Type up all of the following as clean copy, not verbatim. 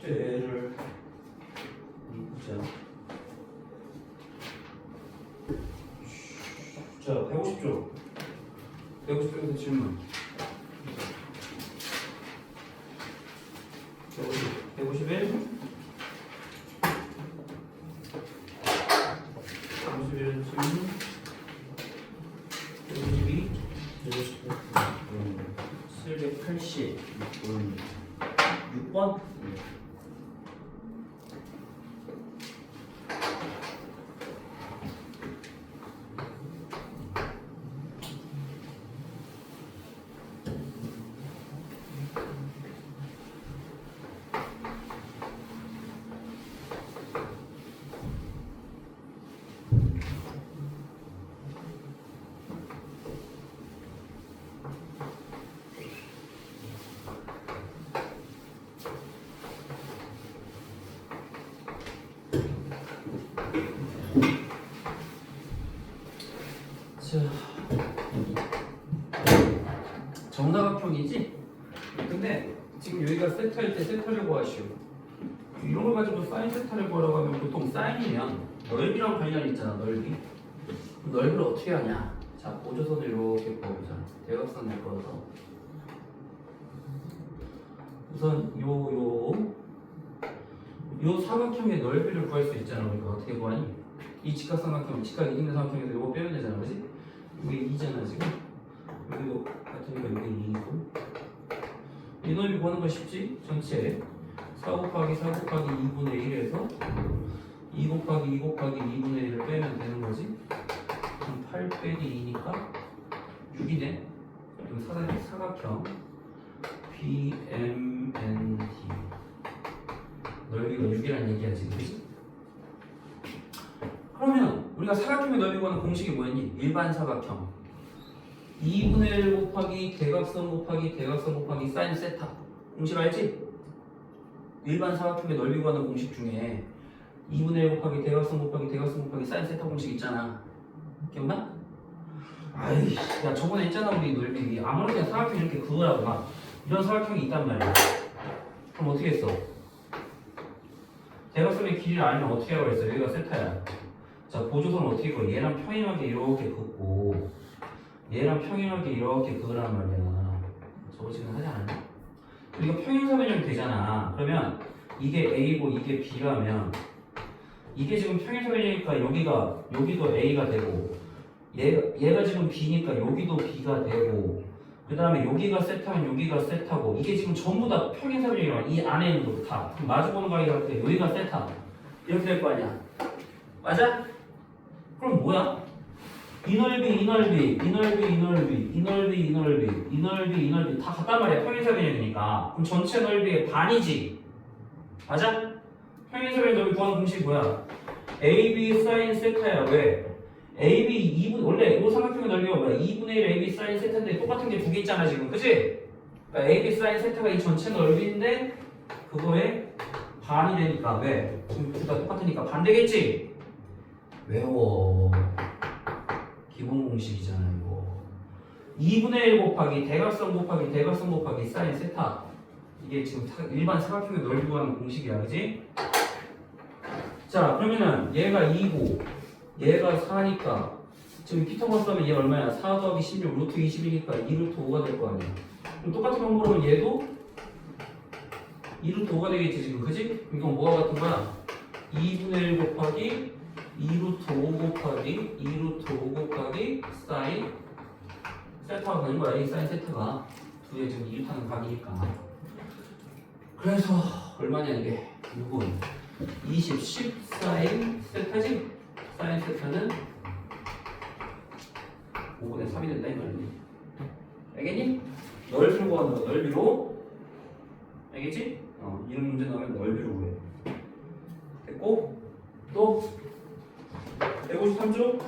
문제를 보자. 자, 150쪽. 150쪽에서 질문. 151. 151에서 질문. 152. 780. 6번. 자, 정사각형이지? 근데 지금 여기가 세타일 때 세타를 구하시오. 이런 걸 가지고 사인 세타를 구하라고 하면 보통 사인이면 넓이랑 관련이 있잖아, 넓이. 넓이를 어떻게 하냐? 자, 보조선을 이렇게 그어보자. 대각선을 그어서 우선 요 사각형의 넓이를 구할 수 있잖아. 우리가 어떻게 구하니? 이 직각삼각형, 직각이 있는 삼각형에서 이거 빼면 되잖아, 그렇지? 이게 2잖아 지금. 여기도 같으니까 이게 2고. 이 넓이 구하는 거 쉽지? 전체 4 곱하기 4 곱하기 2분의 1에서 2 곱하기 2 곱하기 2분의 1을 빼면 되는 거지. 그럼 8 빼기 2니까 6이네. 그리고 사각형 BMND 넓이가 6이라는 얘기야 지금, 그치? 그러면 우리가 사각형의 넓이 구하는 공식이 뭐였니? 일반 사각형 2분의 1 곱하기 대각선 곱하기 대각선 곱하기 사인 세타 공식 알지? 일반 사각형의 넓이 구하는 공식 중에 2분의 1 곱하기 대각선 곱하기 대각선 곱하기 사인 세타 공식 있잖아. 기억나? 아이씨, 야 저번에 있잖아 우리 넓이 아무렇게나 사각형 이렇게 그으라고 막 이런 사각형이 있단 말이야. 그럼 어떻게 했어? 대각선의 길이를 알면 어떻게 하라고 했어? 여기가 세타야. 자, 보조선을 어떻게 그어? 얘랑 평행하게 이렇게 긋고 얘랑 평행하게 이렇게 그으란 말이야. 저거 지금 하지 않았냐? 우리가 평행사변형이 되잖아. 그러면 이게 A고 이게 B라면 이게 지금 평행사변형이니까 여기도 A가 되고 얘가 지금 B니까 여기도 B가 되고 그 다음에 여기가 세타면 여기가 세타고 이게 지금 전부 다 평행사변형이야. 이 안에 있는 것도 다. 그럼 마주보는 관계가 할 때 여기가 세타 이렇게 될 거 아니야. 맞아? 그럼 뭐야? 이 넓이 다 같단 말이야. 평행사변형이니까. 그럼 전체 넓이의 반이지. 맞아? 평행사변형 넓이 구하는 공식이 뭐야? AB 사인 세타야. 왜? AB 2분 원래 이 삼각형의 넓이가 뭐야? 2분의 1 AB 사인 세타인데 똑같은 게 두 개 있잖아 지금. 그치? 그러니까 AB 사인 세타가 이 전체 넓이인데 그거의 반이 되니까 왜? 지금 둘 다 똑같으니까 반 되겠지? 외워. 기본 공식이잖아 이거. 2분의 1 곱하기 대각선 곱하기 대각선 곱하기 사인 세타. 이게 지금 일반 사각형의 넓이 구하는 공식이야. 그지? 자 그러면은 얘가 2고 얘가 4니까 지금 피타고라스 하면 얘 얼마야? 4 더하기 16 루트 20이니까 2루트 5가 될 거 아니야. 그럼 똑같은 방법으로 하면 얘도 2루트 5가 되겠지 지금. 그지? 이건 뭐가 같은 거야? 2분의 1 곱하기 2루트 5 곱하기 2루트 5 곱하기 사인 세타가 되는 거야. 이 사인 세타가 두 개 지금 2루트하는 각이니까. 그래서 얼마냐 이게 6은 20 사인 세타지? 사인 세타는 5분의 3이 된다 이 말이지. 알겠니? 넓이로 구하는 거 넓이로. 알겠지? 이런 문제 나오면 넓이로 구해. 됐고 또 153쪽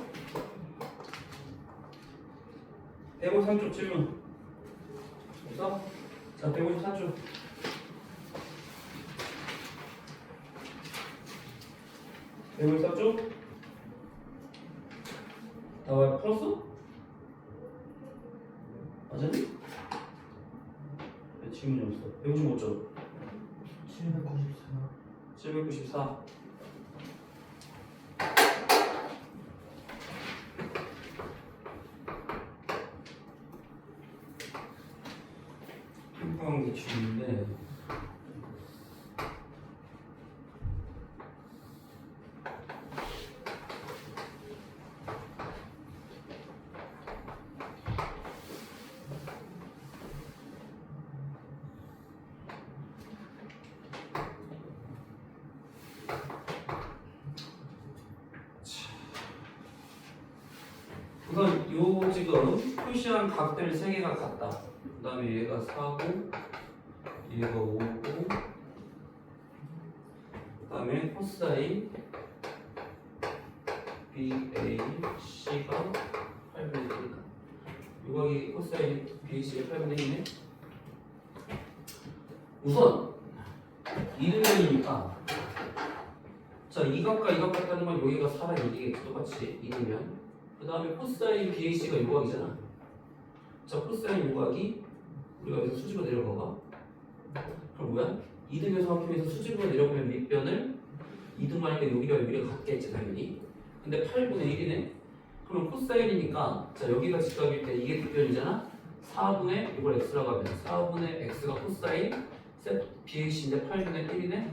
153쪽 질문. 그래서 자 154쪽 154쪽 다 풀었어? 맞았니? 왜 질문이 없어? 155쪽 794 794. 핑퐁 기출인데 우선 요 지금 표시한 각들 3개가 같다. 그 다음에 얘가 4고 얘가 5고 그 다음에 코사인 BAC가 8분의 1이다. 요각이 코사인 BAC가 8분의 1이네. 우선 이등변이니까 자, 이 각과 이 각 같다는 건 여기가 4랑 1이겠지. 똑같이 이등변. 그 다음에 코사인 BAC가 요각이잖아. 자, 코사인 요각이 우리가 여기서 수직으로 내려가봐. 그럼 뭐야? 2등변 삼각형에서 수직으로 내려보면 밑변을 2등만 하니까 여기가 같겠지 당연히. 근데 8분의 1이네? 그러면 코사인이니까 자, 여기가 직각일 때 이게 뒷변이잖아? 4분의 이걸 x라고 하면 4분의 x가 코사인 셋 BAC인데 8분의 1이네?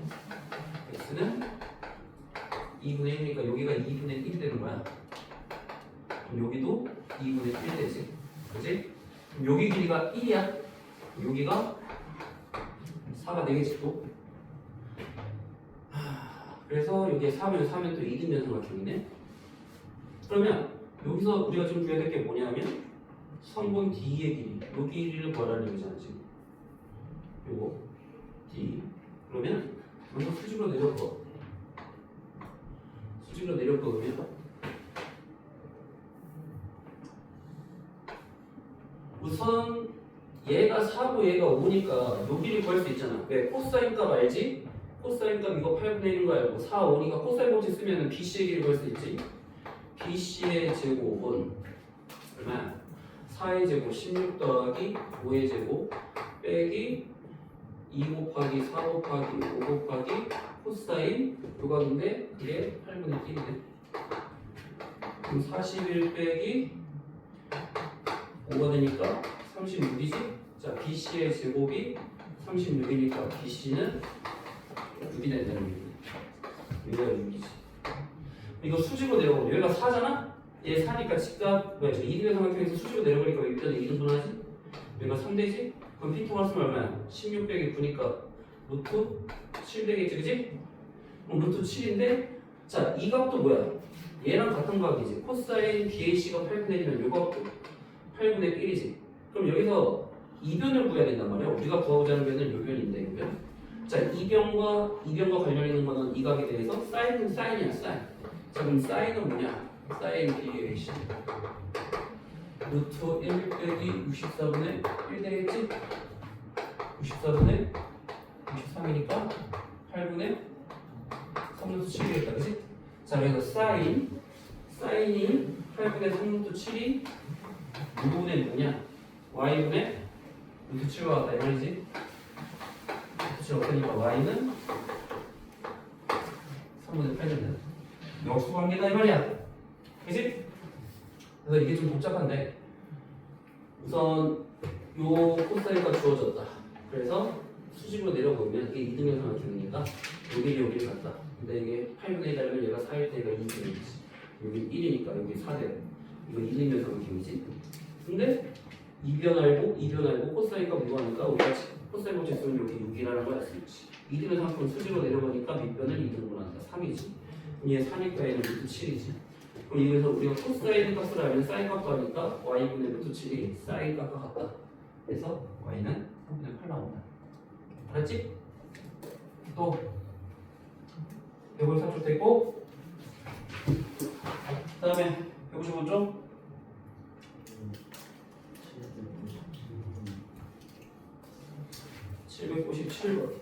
x는 2분의 1이니까 여기가 2분의 1이 되는 거야. 그럼 여기도 2분의 1 되지. 그지? 그럼 여기 길이가 1이야. 여기가 4가 되겠지 또. 그래서 여기에 4면 또 2등변 삼각형이네. 그러면 여기서 우리가 좀 구해야 될 게 뭐냐면 성분 D의 길이. 요 길이를 구하라는 얘기잖아 지금. 요거 D. 그러면 먼저 수직으로 내려가. 수직으로 내려가면 우선 얘가 4고 얘가 5니까 요 길이 구할 수 있잖아. 왜? 코사인 값 알지? 코사인 값 이거 8분의 1인 거 알고 4, 5니까 코사인 법칙 쓰면 BC의 길이 구할 수 있지. BC의 제곱은 얼마야? 4의 제곱 16 더하기 5의 제곱 빼기 2 곱하기 4 곱하기 5 곱하기 코사인 요각인데 이게 8분의 1이네. 그럼 41 빼기 5가 되니까 36이지? 자, BC의 제곱이 36이니까 BC는 6이 된다는 얘기. 여기가 6이지. 이거 수직으로 내려가고 여기가 4잖아? 얘 4니까 직각 뭐야? 2등변 삼각형에서 수직으로 내려가니까 여기까지 2등분 하지? 여기가 3되지? 그럼 피토가 쓰면 얼마야? 16 빼기 9니까 루트 7 되겠지, 그지? 그럼 루트 7인데 자, 이 각도 뭐야? 얘랑 같은 각이지. 코사인 BAC가 8분의 1이면 요 각도 8분의 1이지. 그럼 여기서 이변을 구해야 된단 말이야. 우리가 구하고자 하는 변은 요 변인데, 요 변. 자, 이변과 관련 있는 거는 이 각에 대해서 사인은 사인이야, 사인. 자, 그럼 사인은 뭐냐? 사인 BAC. 루트 1 빼기 64분의 1 되겠지? 64분의 63이니까 8분의 3루트 7이 되겠다, 그치? 자, 그래서 사인이 8분의 3루트 7이 누구분의 누구냐? y분의 루트 7과 같다 이 말이지? 루트 7 없으니까 y는 3분의 8 된다. 역수관계다 이 말이야. 그치? 그래서 이게 좀 복잡한데 우선 요 코사인가 주어졌다. 그래서 수직으로 내려보면 이게 2등변 삼각형이니까 여기를 갔다. 근데 이게 8분의 1이면 얘가 4일 때 얘가 2분의 1이지. 여기 1이니까 여기 4대. 이거 2등변 삼각형이지. 근데 2변 알고 코사인과 무한하니까 우리가 코사인 법칙 쓰면 여기 6이라는 걸 알 수 있지. 2등변 삼각형 수직으로 내려가니까 밑변을 2등분한다. 3이지. 얘 4니까 얘는 루트 7이지. 그럼 여기서 우리가 코사인 값을 알면 사인 값도 하니까 y분의 루트 7이 사인 값과 같다. 그래서 y는 3분의 8 나온다. 알았지? 또 154쪽 됐고 그 다음에 155쪽 757번.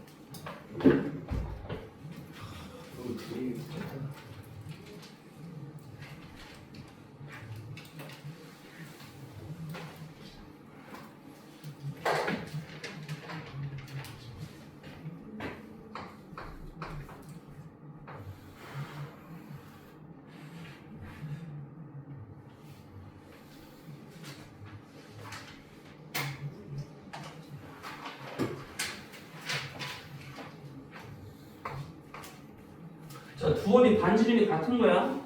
구원이 반지름이 같은 거야.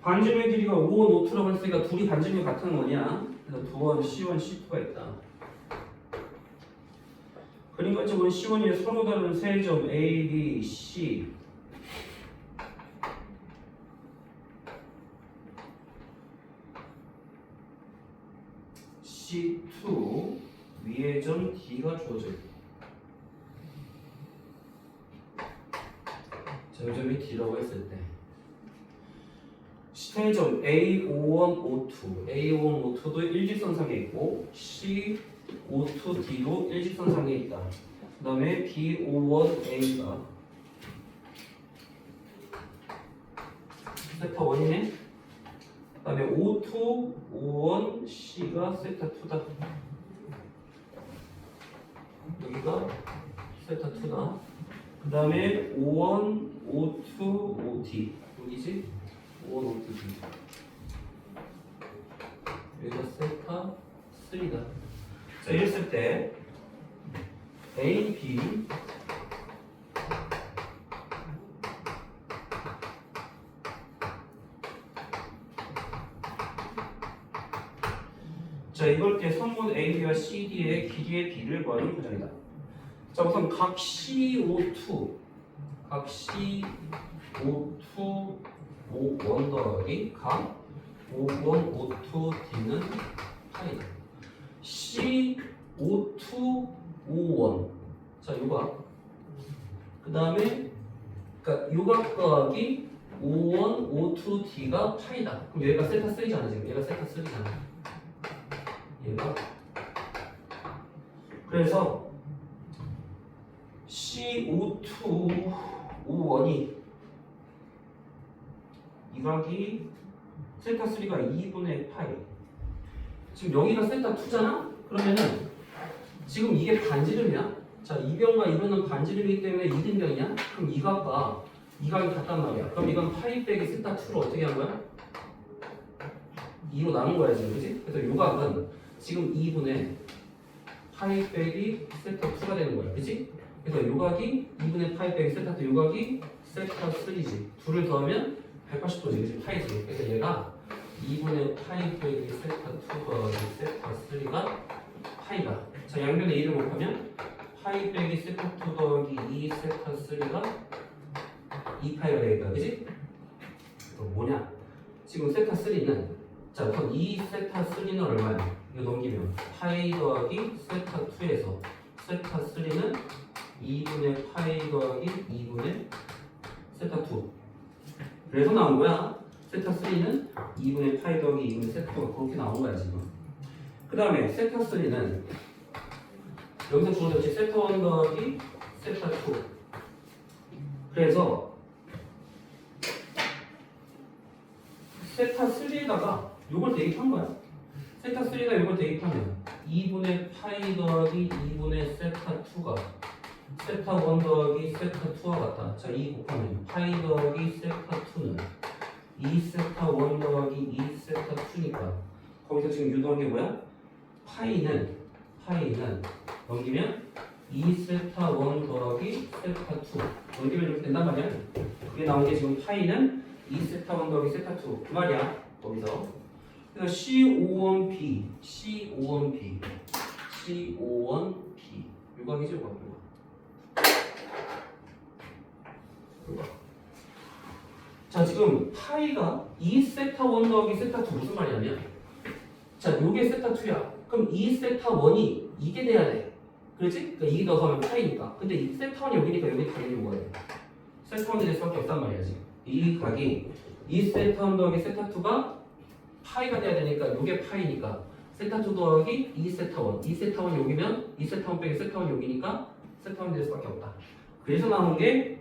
반지름의 길이가 5원, 5투라고 했으니까 둘이 반지름이 같은 거냐? 그래서 두원 C1, C2가 있다. 그림같이 C1이 서로 다른 세 점 A, B, C C2 위의 점 D가 주어져 있다. 점점이 D라고 했을 때 세점 A51, O2, A51, O2도 일직선상에 있고 C52, D도 일직선상에 있다. 그 다음에 B51A가 세타 1이네. 그 다음에 O2, O1, C가 세타 2다. 여기가 세타 2다. 그 다음에 O1, O2, OD 여기지? O1, O2, D 여기가 세타 3다. 자, 이랬을 때 A, B 자, 이걸 때 선분 AB와 CD의 길이의 비를 구하는 과정이다. 자, 우선 각 CO2 O1 더하기 각 O1, O2, D는 파이다. CO2, O1 자, 요각 그 다음에 그러니까 요각 더하기 O1, O2, D가 파이다. 그럼 얘가 세타 3잖아 지금. 얘가 세타 3잖아. 얘가 그래서 CO2, O1이 이 각이 세타 3가 2분의 파이. 지금 여기가 세타 2잖아? 그러면은 지금 이게 반지름이야. 자, 이 변과 이 변은 반지름이기 때문에 2등변이야. 그럼 이 각과 이 각이 같단 말이야. 그럼 이건 파이 빼기 세타 2로 어떻게 한 거야? 2로 나눈 거야 지금, 그지? 그래서 이 각은 지금 2분의 파이 빼기 세타 2가 되는 거야, 그지? 그래서 이 각이 2분의 파이 빼기 세타 2, 이 각이 세타 3지. 둘을 더하면 180도지, 그지? 파이지. 그래서 얘가 2분의 파이 빼기 세타 2가 세타 3가 파이다. 자, 양변에 2를 곱하면 파이 빼기 세타 2 더하기 2 세타 3가 2파이가 되겠다, 그지? 그래서 뭐냐? 지금 세타 3는 자, 우선 2 세타 3는 얼마야? 이거 넘기면 파이 더하기 세타 2에서 세타 3는 2분의 파이 더하기 2분의 세타 2. 그래서 나온 거야. 세타 3는 2분의 파이 더하기 2분의 세타 2가 그렇게 나온 거야 지금. 그 다음에 세타 3는 여기서 주어졌지. 세타 1 더하기 세타 2. 그래서 세타 3에다가 요걸 대입한 거야. 세타 3가 요걸 대입하면 2분의 파이 더하기 2분의 세타 2가 세타 1 더하기 세타 2와 같다. 자, 2 곱하면 파이 더하기 세타 2는 2 세타 1 더하기 2 세타 2니까 거기서 지금 유도한 게 뭐야? 파이는 넘기면 2 세타 1 더하기 세타 2 넘기면 이렇게 된단 말이야. 그게 나온 게 지금 파이는 2 세타 1 더하기 세타 2 그 말이야. 거기서 그래서 C51B 요각이죠, 요각. 자, 지금 파이가 2 세타 1 더하기 세타 2 무슨 말이냐면 자, 요게 세타 2야. 그럼 2 세타 1이 이게 돼야 돼. 그렇지? 그러니까 이게 더하면 파이니까. 근데 이 세타 1이 여기니까 여기 당연히 뭐가 돼? 세타 1이 될 수밖에 없단 말이야 지금. 이 각이 2 세타 1 더하기 세타 2가 파이가 돼야 되니까 요게 파이니까 세타 2 더하기 2 세타 1 2 세타 1 여기면 2 세타 1 빼기 세타 1 여기니까 세타 1이 될 수밖에 없다. 그래서 나온 게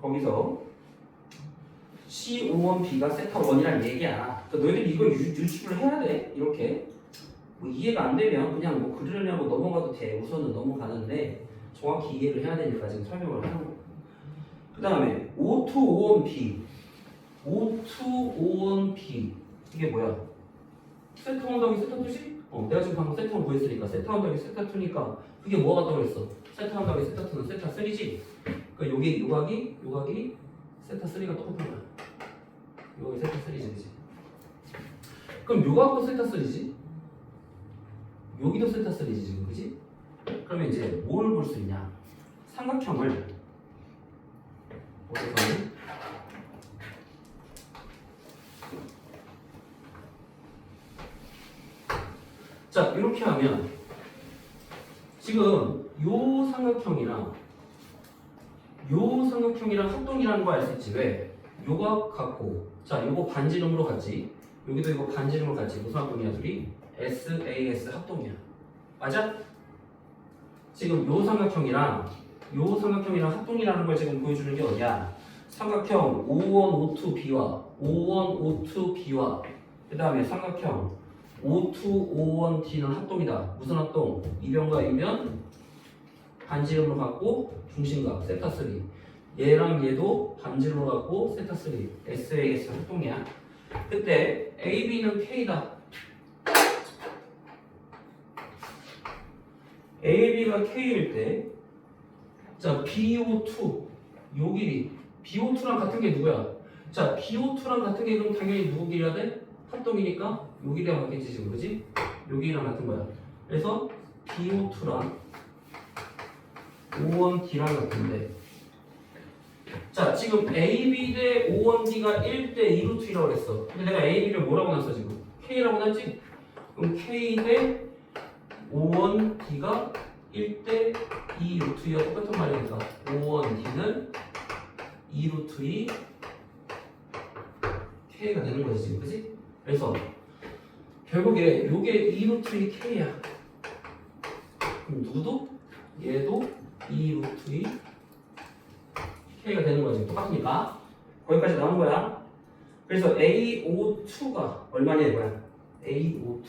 거기서 C51B가 세타 1이란 얘기야. 그러니까 너희들이 이걸 유추를 해야 돼. 이렇게 뭐 이해가 안 되면 그냥 뭐 그러려고 넘어가도 돼. 우선은 넘어가는데 정확히 이해를 해야 되니까 지금 설명을 하는 거야. 그 다음에 O2, O1B 이게 뭐야? 세타 1 더하기 세타 2지? 내가 지금 방금 세타 1 구했으니까 세타 1 더하기 세타 2니까 그게 뭐가 같다고 했어? 세타 1 더하기 세타 2는 세타 3지. 그러니까 여기 요각이 세타 3가 똑같은 거야. 요각이 세타 3지, 그지? 그럼 요각도 세타 3지? 여기도 세타 3지 지금, 그지? 그러면 이제 뭘 볼 수 있냐? 삼각형을 어떻게 자, 이렇게 하면 지금 요 삼각형이랑 합동이라는 거 알 수 있지. 왜? 요가 같고, 자, 요거 반지름으로 같지. 여기도 이거 반지름으로 같지. 무슨 합동이야, 둘이? SAS 합동이야. 맞아? 지금 요 삼각형이랑 합동이라는 걸 지금 보여주는 게 어디야? 삼각형 O1, O2B와 O1, O2B와 그 다음에 삼각형 O2, O1D는 합동이다. 무슨 합동? 이변과 이변 반지름으로 갖고 중심각 세타 3. 얘랑 얘도 반지름으로 갖고 세타 3. SAS 합동이야. 그때 AB는 K다. AB가 K일 때, 자, BO2 요 길이 BO2랑 같은 게 누구야? 자, BO2랑 같은 게 그럼 당연히 누구 길이야 돼? 합동이니까 요 길이랑 같겠지 지금, 그지? 요 길이랑 같은 거야. 그래서 BO2랑 O1D랑 같은데, 자, 지금 AB 대 O1D가 1대 2루트이라고 그랬어. 근데 내가 AB를 뭐라고 놨어 지금? K라고 놨지? 그럼 K 대 O1D가 1대 2루트이와 똑같은 말이니까 O1D는 2루트이 K가 되는 거지 지금, 그치? 그래서 결국에 요게 2루트이 K야. 그럼 누구도? 얘도 2루트이 K가 되는 거지. 똑같으니까 거기까지 나온 거야. 그래서 AO2가 얼마냐 이거야. AO2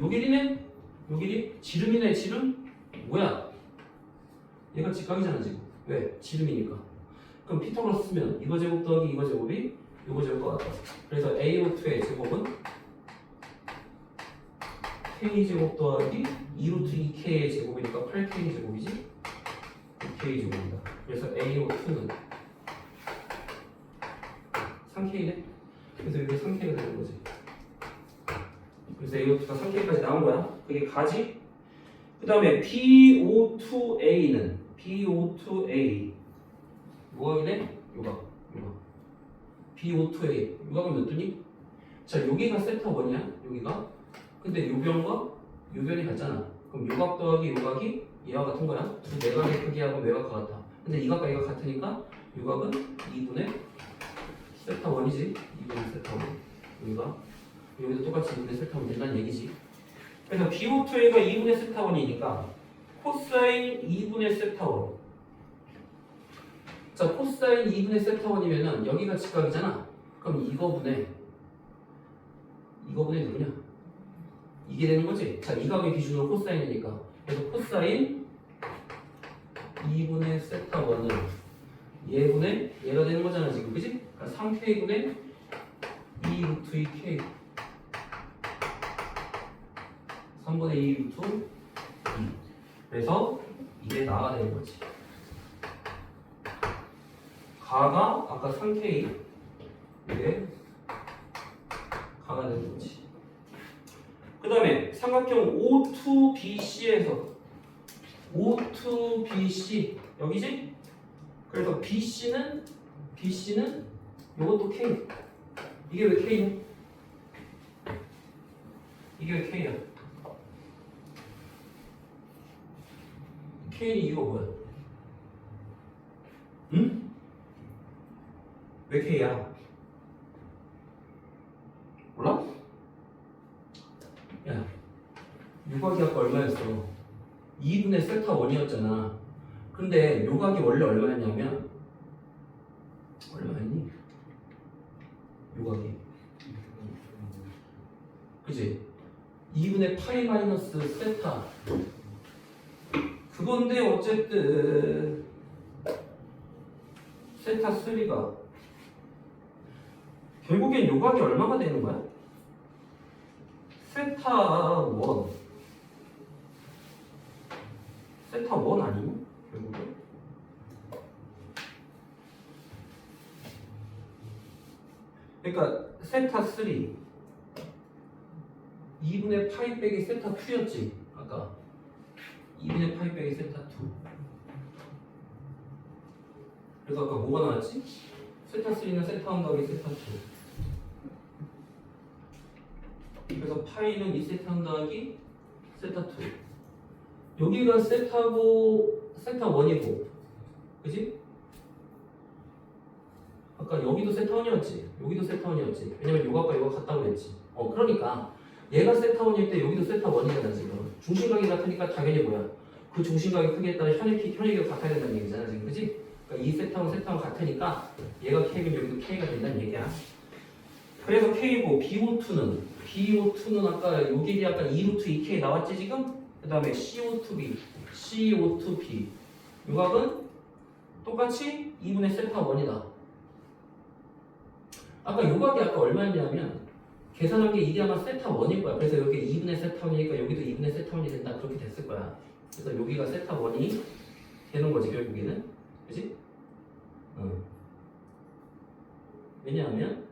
요 길이네? 요 길이? 지름이네 지름? 뭐야? 얘가 직각이잖아 지금. 왜? 지름이니까. 그럼 피타고라스 쓰면 이거 제곱 더하기 이거 제곱이 이거 제곱과 같다. 그래서 AO2의 제곱은 K제곱 더하기 2루트 2K의 제곱이니까 8K 제곱이지? 2K 제곱이다. 그래서 AO2는 3K네? 그래서 이게 3K가 되는 거지. 그래서 AO2가 3K까지 나온 거야. 그게 가지? 그 다음에 BO2A는 BO2A 요각이네? 요각 BO2A 요각은 몇 도니? 자, 여기가 세타 1이야 여기가. 근데 요변과 요변이 같잖아. 그럼 요각 더하기 요각이 얘와 같은 거야. 두 내각의 크기하고 외각과 같아. 근데 이각과 이각 같으니까 요각은 2분의 세타 1이지. 2분의 세타 1 여기가 여기도 똑같이 2분의 세타 1 된다는 얘기지. 그래서 BO2A가 2분의 세타 1이니까 코사인 2분의 세타 1. 자, 코사인 2분의 세타 1이면은 여기가 직각이잖아. 그럼 이거분의 누구냐? 이게 되는 거지. 자, 이 각의 기준으로 코사인이니까. 그래서 코사인 2분의 세타 1은 얘분의 얘가 되는 거잖아 지금, 그지? 그러니까 3K분의 2 루트 2K 3분의 2 루트 2. 그래서 이게 나가 되는 거지. 가가 아까 3K 이게 가가 되는 거지. 그 다음에 삼각형 O2BC에서 O2BC 여기지? 그래서 BC는 이것도 K. 이게 왜 K냐? 이게 왜 K야? K는 이유가 뭐야? 응? 왜 K야? 몰라? 야, 요각이 아까 얼마였어? 2분의 세타 1이었잖아. 근데 요각이 원래 얼마였냐면 얼마였니? 요각이 그치? 2분의 파이 마이너스 세타 그건데 어쨌든 세타 3가 결국엔 요각이 얼마가 되는 거야? 세타 1 세타 1 아니냐? 결국에 그러니까 세타 3 2분의 파이 빼기 세타 2였지 아까 2분의 파이 빼기 세타 2 그래서 아까 뭐가 나왔지? 세타 3는 세타 1 더하기 세타 2 그래서 파이는 2세타 1 더하기 세타 2 여기가 세타고 세타 1이고 그지? 아까 여기도 세타 1이었지 여기도 세타 1이었지 왜냐면 요거가 요거 같다고 그랬지 그러니까 얘가 세타 1일 때 여기도 세타 1이잖아 지금 중심각이 같으니까 당연히 뭐야 그 중심각의 크기에 따라 현익이 같아야 된다는 얘기잖아 지금 그지? 그러니까 이 세타원 세타원 같으니까 얘가 K면 여기도 K가 된다는 얘기야 그래서 K고 BO2는 아까 요 길이 아까 2루트 2K 나왔지 지금? 그 다음에 CO2B CO2B 요 값은 똑같이 2분의 세타 1이다 아까 요 값이 아까 얼마였냐면 계산한 게 이게 아마 세타 1일 거야 그래서 여기 2분의 세타 1이니까 여기도 2분의 세타 1이 된다 그렇게 됐을 거야 그래서 여기가 세타 1이 되는 거지 결국에는 그치? 왜냐하면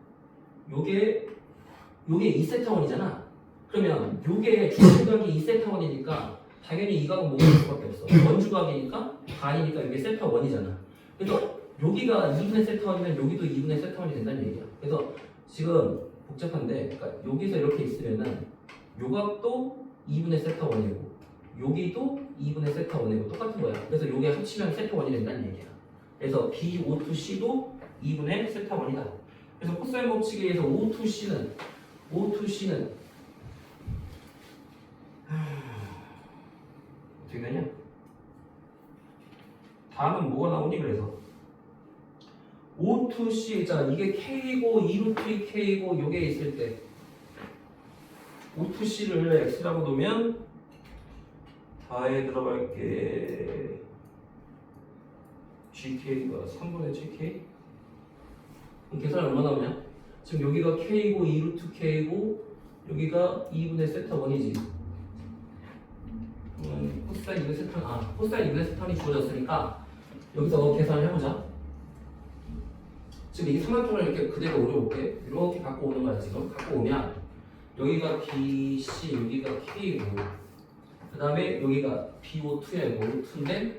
요게 2세타1이잖아 그러면 요게 중심각이 2세타1이니까 당연히 이 값은 뭐가 될 수밖에 없어 원주각이니까 반이니까 이게 세타1이잖아 그래서 여기가 2분의 세타1이면 여기도 2분의 세타1이 된다는 얘기야 그래서 지금 복잡한데 그러니까 여기서 이렇게 있으면은 요 값도 2분의 세타1이고 여기도 2분의 세타1이고 똑같은 거야 그래서 요게 합치면 세타1이 된다는 얘기야 그래서 B5-C도 2분의 세타1이다 그래서 코사인 법칙에 의해서 O2C는 어떻게 되냐? 다음은 뭐가 나오니 그래서 O2C 자 이게 K고 2루트 K고 요게 있을 때 O2C를 X라고 놓으면 다에 들어갈게 GK가 3분의 GK 그럼 계산 얼마 나오냐? 지금 여기가 K고 2루트 K고 여기가 2분의 세타 1이지 코사인 2분의 세타 코사인 2분의 세타이 주어졌으니까 여기서 계산을 해보자 지금 이 삼각형을 이렇게 그대로 오려볼게 이렇게 갖고 오는 거야 지금 갖고 오면 여기가 BC 여기가 K고 그 다음에 여기가 BO2야 O2인데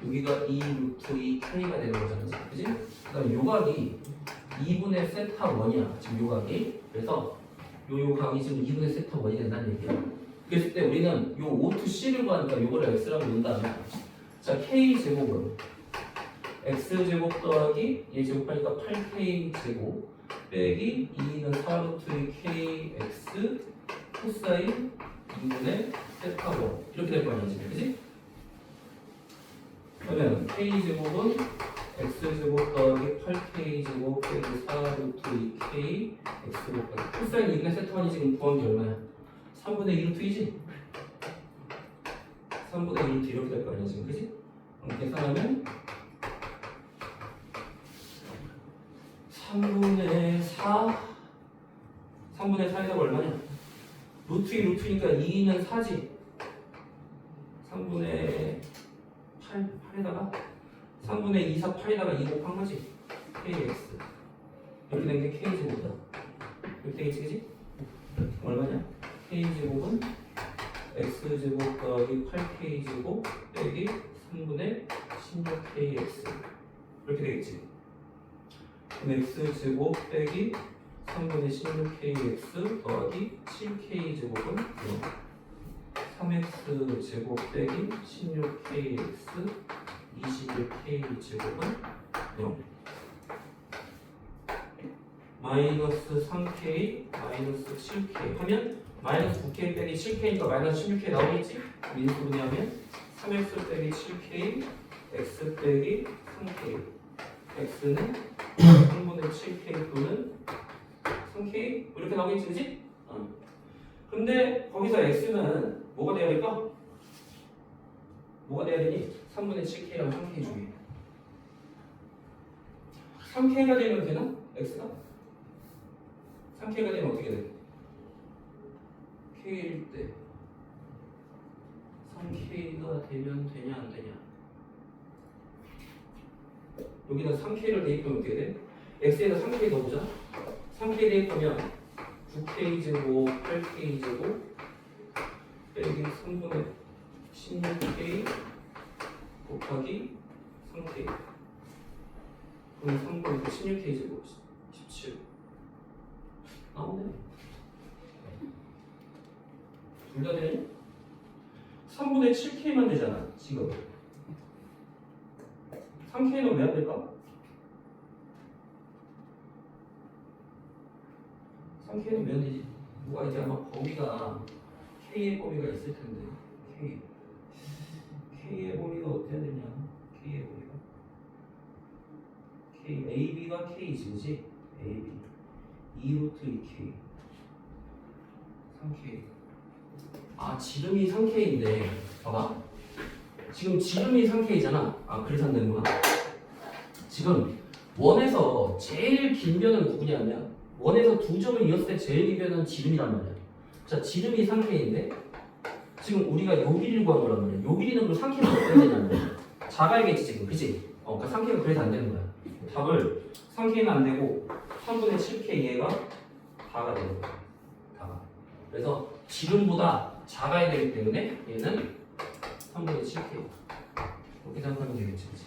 여기가 2루트 2K가 되는 거잖아 그지? 그 다음에 요각이 2분의 세타 1이야 지금 요각이 그래서 요 각이 지금 2분의 세타 1이 된다는 얘기야 그랬을 때 우리는 요 O2C를 구하니까 요거를 X라고 놓는다면 자 K제곱은 X제곱 더하기 얘 제곱하니까 8K제곱 빼기 2는 4루트 KX 코사인 2분의 세타 1 이렇게 될 거 아니야 지금 그지? 그러면 K제곱은 X제곱 더하기 8K제곱 빼기 4루트 2K X제곱 더하기 코사인 2분의 세타 1이 지금 구한 게 얼마야? 3분의 2루트 2지? 3분의 2루트 이렇게 될 거 아니야 지금 그지? 그럼 계산하면 3분의 4에다가 얼마냐? 루트 2 루트니까 2는 4지 3분의 8에다가 3분의 2, 4, 8에다가 2 곱한 거지 KX 이렇게 된 게 K제곱이다 이렇게 되겠지 그지? 얼마냐? K제곱은 X제곱 더하기 8K제곱 빼기 3분의 16KX 이렇게 되겠지 그럼 X제곱 빼기 3분의 16KX 더하기 7K제곱은 0 3X제곱 빼기 16KX 21K제곱은 0 마이너스 3K 마이너스 7K 하면 마이너스 9K 빼기 7K니까 마이너스 16K 나오겠지? 민수분해하면 3X 빼기 7K X 빼기 3K X는 3분의 7K 또는 3K 이렇게 나오겠지 그지? 근데 거기서 X는 뭐가 돼야 될까? 뭐가 돼야 되니? 3분의 7K랑 3K 중에 3K가 되면 되나? X가? 3K가 되면 어떻게 돼? K일 때 3K가 되면 되냐 안 되냐. 여기다 3K를 대입하면 어떻게 돼? X에다 3K 넣어보자. 3K 대입하면 9K제곱 8K제곱 빼기 3분의 16K 곱하기 3K 그럼 3분의 16K제곱 17 나오네. 둘 다 되냐? 3분의 7K만 되잖아 지금. 3K는 왜 안 될까? 3K는 왜 안 되지? 뭐가 이제 아마 범위가 K의 범위가 있을 텐데. K의 범위가 어떻게 되냐? K의 범위가 AB가 K지, 그지? AB 2루트 2K 3K. 아, 지름이 3K인데 봐봐, 지금 지름이 3K잖아. 아, 그래서 안 되는구나. 지금 원에서 제일 긴 변은 누구냐면, 원에서 두 점을 이었을 때 제일 긴 변은 지름이란 말이야. 자, 지름이 3K인데 지금 우리가 요 길이를 구한 거란 말이야. 요 길이는 그 3K가 어떻게 되냐는 거야. 작아야겠지 지금, 그치? 그러니까 3K가 그래서 안 되는 거야. 답을 3K는 안 되고 3분의 7K 얘가 다가 되는 거야. 다가. 그래서 지름보다 작아야 되기 때문에 얘는 3분의 7K 이렇게 생각하면 되겠지, 그치?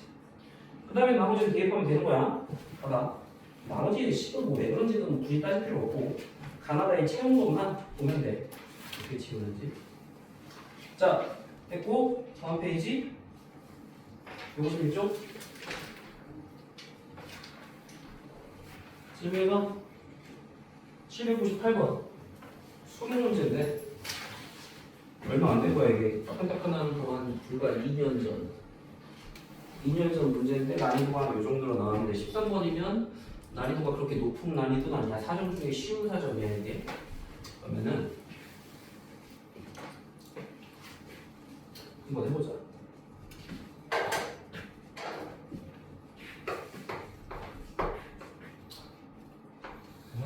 그 다음에 나머지는 대입하면 되는 거야. 봐봐, 나머지 식은 뭐 왜 그런지는 굳이 따질 필요 없고 가나다에 채운 것만 보면 돼. 어떻게 채우는지. 자, 됐고 다음 페이지 요거 좀 있죠? 질문가 798번 수능 문제인데 얼마 안 된 거야. 이게 따끈따끈한 거한 불과 2년 전 문제인데 난이도가 이 정도로 나왔는데 13번이면 난이도가 그렇게 높은 난이도는 아니야. 사정 중에 쉬운 사정이야 이게. 그러면은 한번 해보자.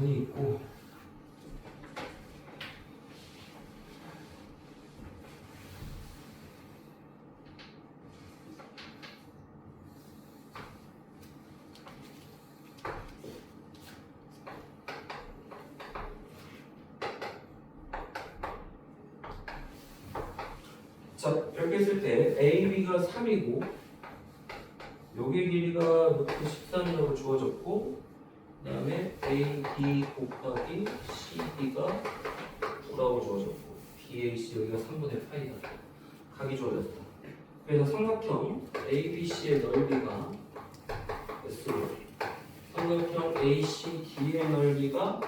면이 있고 자, 이렇게 했을 때 AB가 3이고 요게 길이가 루트 13이라고 주어졌고 그 다음에 AB 곱하기 CD가 9라고 주어졌고 BAC 여기가 3분의 파이다. 각이 주어졌다. 그래서 삼각형 ABC의 넓이가 S로 삼각형 ACD의 넓이가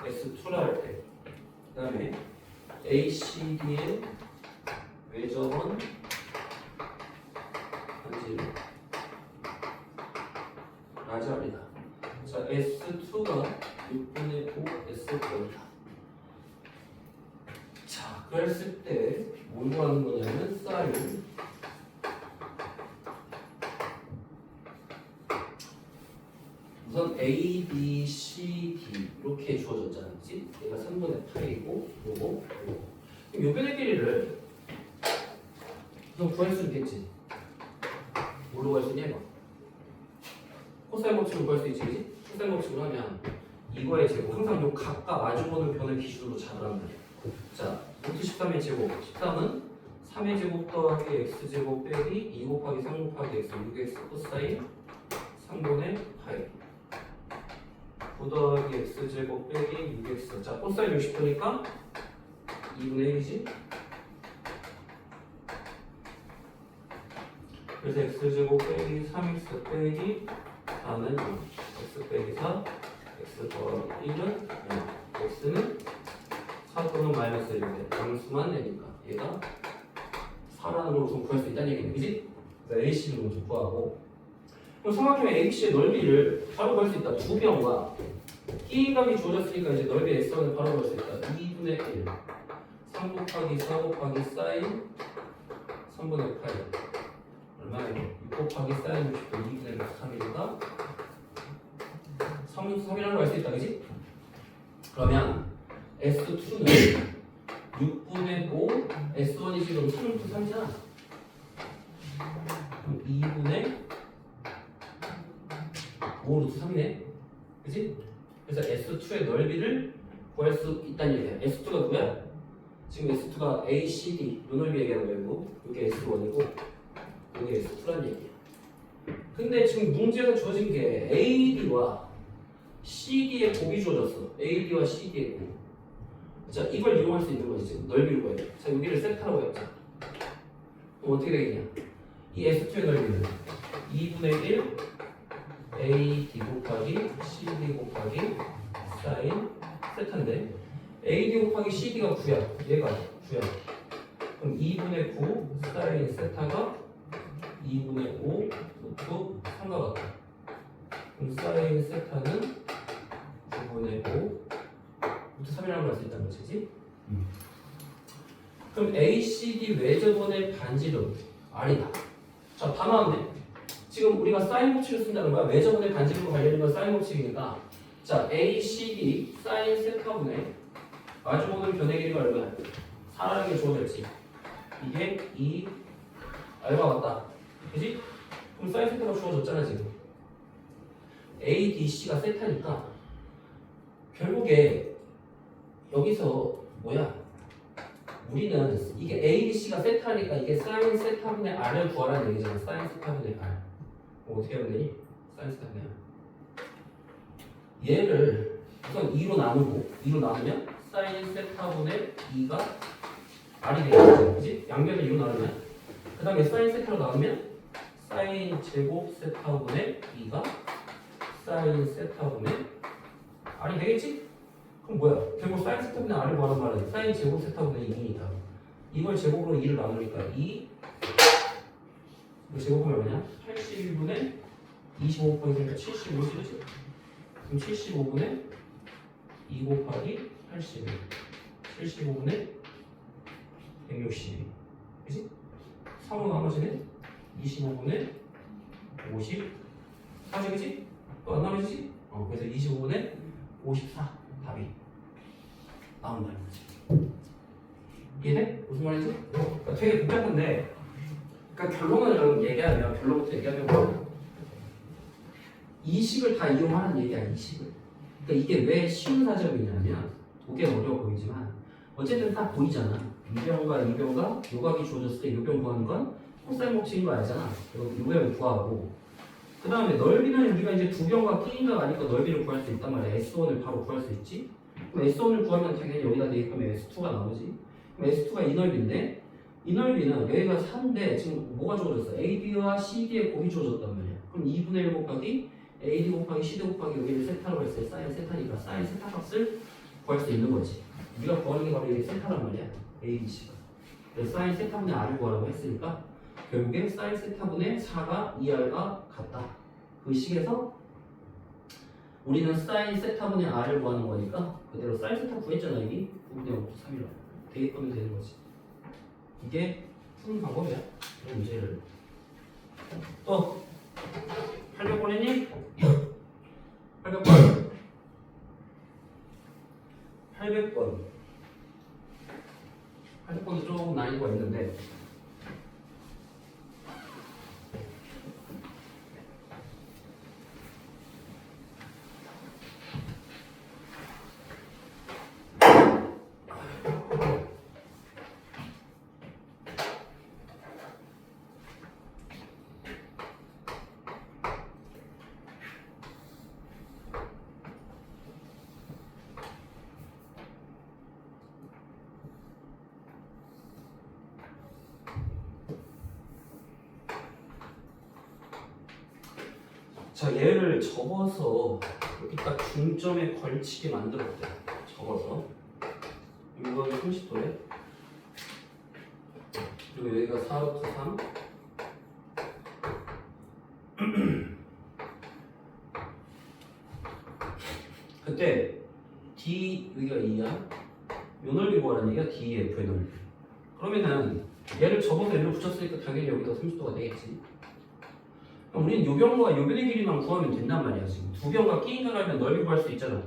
S2라 할 때 그 다음에 ACD의 외접은 한지로 라지알이다. 자, S2가 6분의 5 S거리다. 자, 그랬을 때 뭘 구하는 거냐면 사인 우선 A, B, C, D 이렇게 주어졌잖아, 그치? 얘가 3분의 파이고 요거 그럼 요 변의 길이를 우선 구할 수 있겠지. 뭘로 구할 수 있냐 이거? 코사인 법칙으로 구할 수 있지, 그치? 코사인 법칙으로 하면 이거의 제곱 항상 요 각과 마주보는 변을 기준으로 잡으란 말이야. 자, 루트 13의 제곱 13은 3의 제곱 더하기 x제곱 빼기 2 곱하기 3 곱하기 x 6x 코사인 3분의 파이 9 더하기 x제곱 빼기 6x. 자, 코사인 60도니까 2분의 1이지. 그래서 x제곱 빼기 3x 빼기 4는 6, x 빼기 4, x 더하기 1은 0. x는 4 또는 마이너스 1인데 양수만 내니까 얘가 4라는 걸 우선 구할 수 있다는 얘기네, 그지? 그래서 AC를 먼저 구하고 그럼 삼각형 ABC의 넓이를 바로 구할 수 있다. 두 변과 T각이 주어졌으니까 이제 넓이 S1을 바로 구할 수 있다. 2분의 1 3 곱하기 4 곱하기 사인 3분의 8 얼마예요? 6 곱하기 사인 60도 2분의 3이니까 3이라는 걸 알 수 있다, 그지? 그러면 S2는 6분의 5 S1이 지금 여기 3루트 3이잖아. 그럼 2분의 5루트 3이네. 그치? 그래서 S2의 넓이를 구할 수 있다는 얘기야. S2가 누구야? 지금 S2가 A, C, D 요 넓이 얘기하는 거고 이게 S1이고 이게 S2라는 얘기야. 근데 지금 문제에서 주어진 게 AD와 CD의 곱이 주어졌어. AD와 CD의 곱. 자, 이걸 이용할 수 있는 거지. 지금 넓이를 구해야 돼. 자, 여기를 세타라고 했자. 그럼 어떻게 되겠냐? 이 S2의 넓이는 2분의 1 AD 곱하기 CD 곱하기 사인 세타인데 AD 곱하기 CD가 9야. 얘가 9야. 그럼 2분의 9 사인 세타가 2분의 5 루트 3과 같다. 그럼 사인 세타는 9분의 5 루트 3이라고 할 수 있다는 거지. 그럼 ACD 외접원의 반지름 R이다. 자, 다 나왔네. 지금 우리가 사인 법칙을 쓴다는 거야. 외접원의 반지름과 관련된 건 사인 법칙이니까. 자, ACD 사인 세타분의 마주보는 변의 길이가 얼마야? 4라는 게 주어졌지. 이게 2 R과 같다. 그지? 그럼 사인 세타가 주어졌잖아 지금. ADC가 세타니까 결국에 여기서 뭐야? 우리는 이게 ADC가 세타니까 이게 사인 세타분의 R을 구하라는 얘기잖아. 사인 세타분의 R. 어떻게 하면 되니? 사인 세타분의 R. 얘를 우선 2로 나누면 사인 세타분의 2가 R이 되겠지. 그치? 양변을 2로 나누면 그 다음에 사인 세타로 나누면 사인 제곱 세타분의 2가 사인 세타분의 R이 되겠지? 그럼 뭐야? 결국 사인 세타분의 R을 구하는 말은 사인 제곱 세타분의 2니까 이걸 제곱으로 2를 나누니까 2 이거 제곱하면 뭐냐? 81분의 25%니까 75지 그치? 그럼 75분의 2 곱하기 81 75분의 162 그치? 3으로 나눠지네 25분의 50 4지 그치? 또 안 나눠지지? 그래서 25분의 54 답이 나온다는 거지. 이해돼? 무슨 말인지? 그러니까 되게 복잡한데 그러니까 결론을 얘기하면 결론부터 얘기하면 뭐야? 이식을 다 이용하는 얘기야. 이식을. 그러니까 이게 왜 쉬운 사정이냐면 보기 어려워 보이지만 어쨌든 딱 보이잖아. 이병과 이병과 요각이 주어졌을 때 요병 구하는 건 코사인 법칙인 거 알잖아. 요병을 구하고 그 다음에 넓이는 우리가 이제 두 병과 끼인가 아니까 넓이를 구할 수 있단 말이야. S1을 바로 구할 수 있지. 그럼 S1을 구하면 당연히 여기다 대입하면 S2가 나오지. 그럼 S2가 이 넓이인데 이 넓이는 여기가 4인데 지금 뭐가 주어졌어? AD와 CD의 곱이 주어졌단 말이야. 그럼 2분의 1 곱하기 AD 곱하기 CD 곱하기 여기를 세타라고 했을 때 사인 세타니까 사인 세타 값을 구할 수 있는 거지. 우리가 구하는 게 바로 이게 세타란 말이야. ADC가. 그래서 사인 세타분의 R을 구하라고 했으니까 결국에 사인 세타분의 4가 2R과 같다. 그 식에서 우리는 사인 세타분의 R을 구하는 거니까 그대로 사인 세타 구했잖아 여기 9분의 5 3이라 대입하면 되는 거지. 이게 푸는 방법이야. 이 문제를. 또 800번 했니? 800번 800번도 조금 난이도가 있는데 자, 얘를 접어서 여기 딱 중점에 걸치게 만들었대. 접어서 이거는 30도래. 그리고 여기가 4루트 3. 그때 D 여기가 2야. 요 넓이 구하라는 얘기야. DEF의 넓이. 그러면은 얘를 접어서 얘를 붙였으니까 당연히 여기도 30도가 되겠지. 우리는 요변과 요변의 길이만 구하면 된단 말이야. 지금 두 변과 끼인가 하면 넓이 구할 수 있잖아.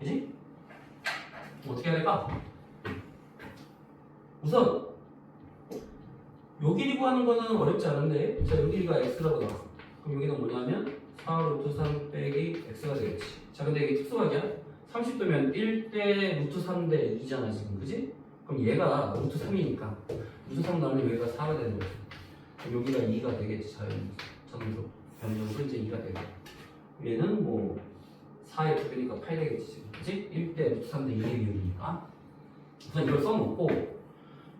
그지? 어떻게 해야 될까? 우선 요 길이 구하는 거는 어렵지 않은데, 자, 요 길이가 x라고 나왔어. 그럼 여기는 뭐냐면 4 루트 3 빼기 x가 되겠지. 자, 근데 이게 특수각이야. 30도면 1대 루트 3대 2잖아 지금, 그지? 그럼 얘가 루트 3이니까 루트 3 나오면 여기가 4가 되는 거지. 그럼 여기가 2가 되겠지. 자연적으로 변형으로 이제 2가 되고, 얘는 뭐 4의 2배니까 8 되겠지 지금, 그지? 1대 루트 3대 2의 비율이니까 우선 이걸 써놓고,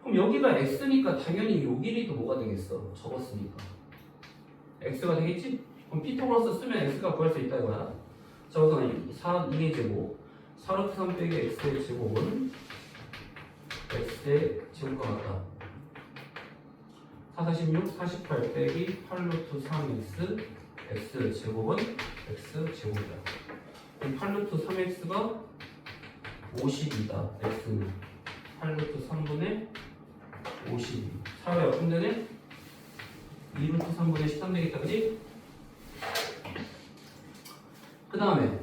그럼 여기가 x니까 당연히 요 길이도 뭐가 되겠어? 적었으니까 x가 되겠지? 그럼 피타고라스 쓰면 x가 구할 수 있다 이거야. 자, 우선 2의 제곱 4 루트 3 빼기 x의 제곱은 x의 제곱과 같다. 4, 46, 48 빼기 8 루트 3x x 제곱은 x 제곱이야. 그럼 8 루트 3x가 50이다. x는 8 루트 3분의 52. 4가 역분되네? 2 루트 3분의 13 되겠다, 그지? 그 다음에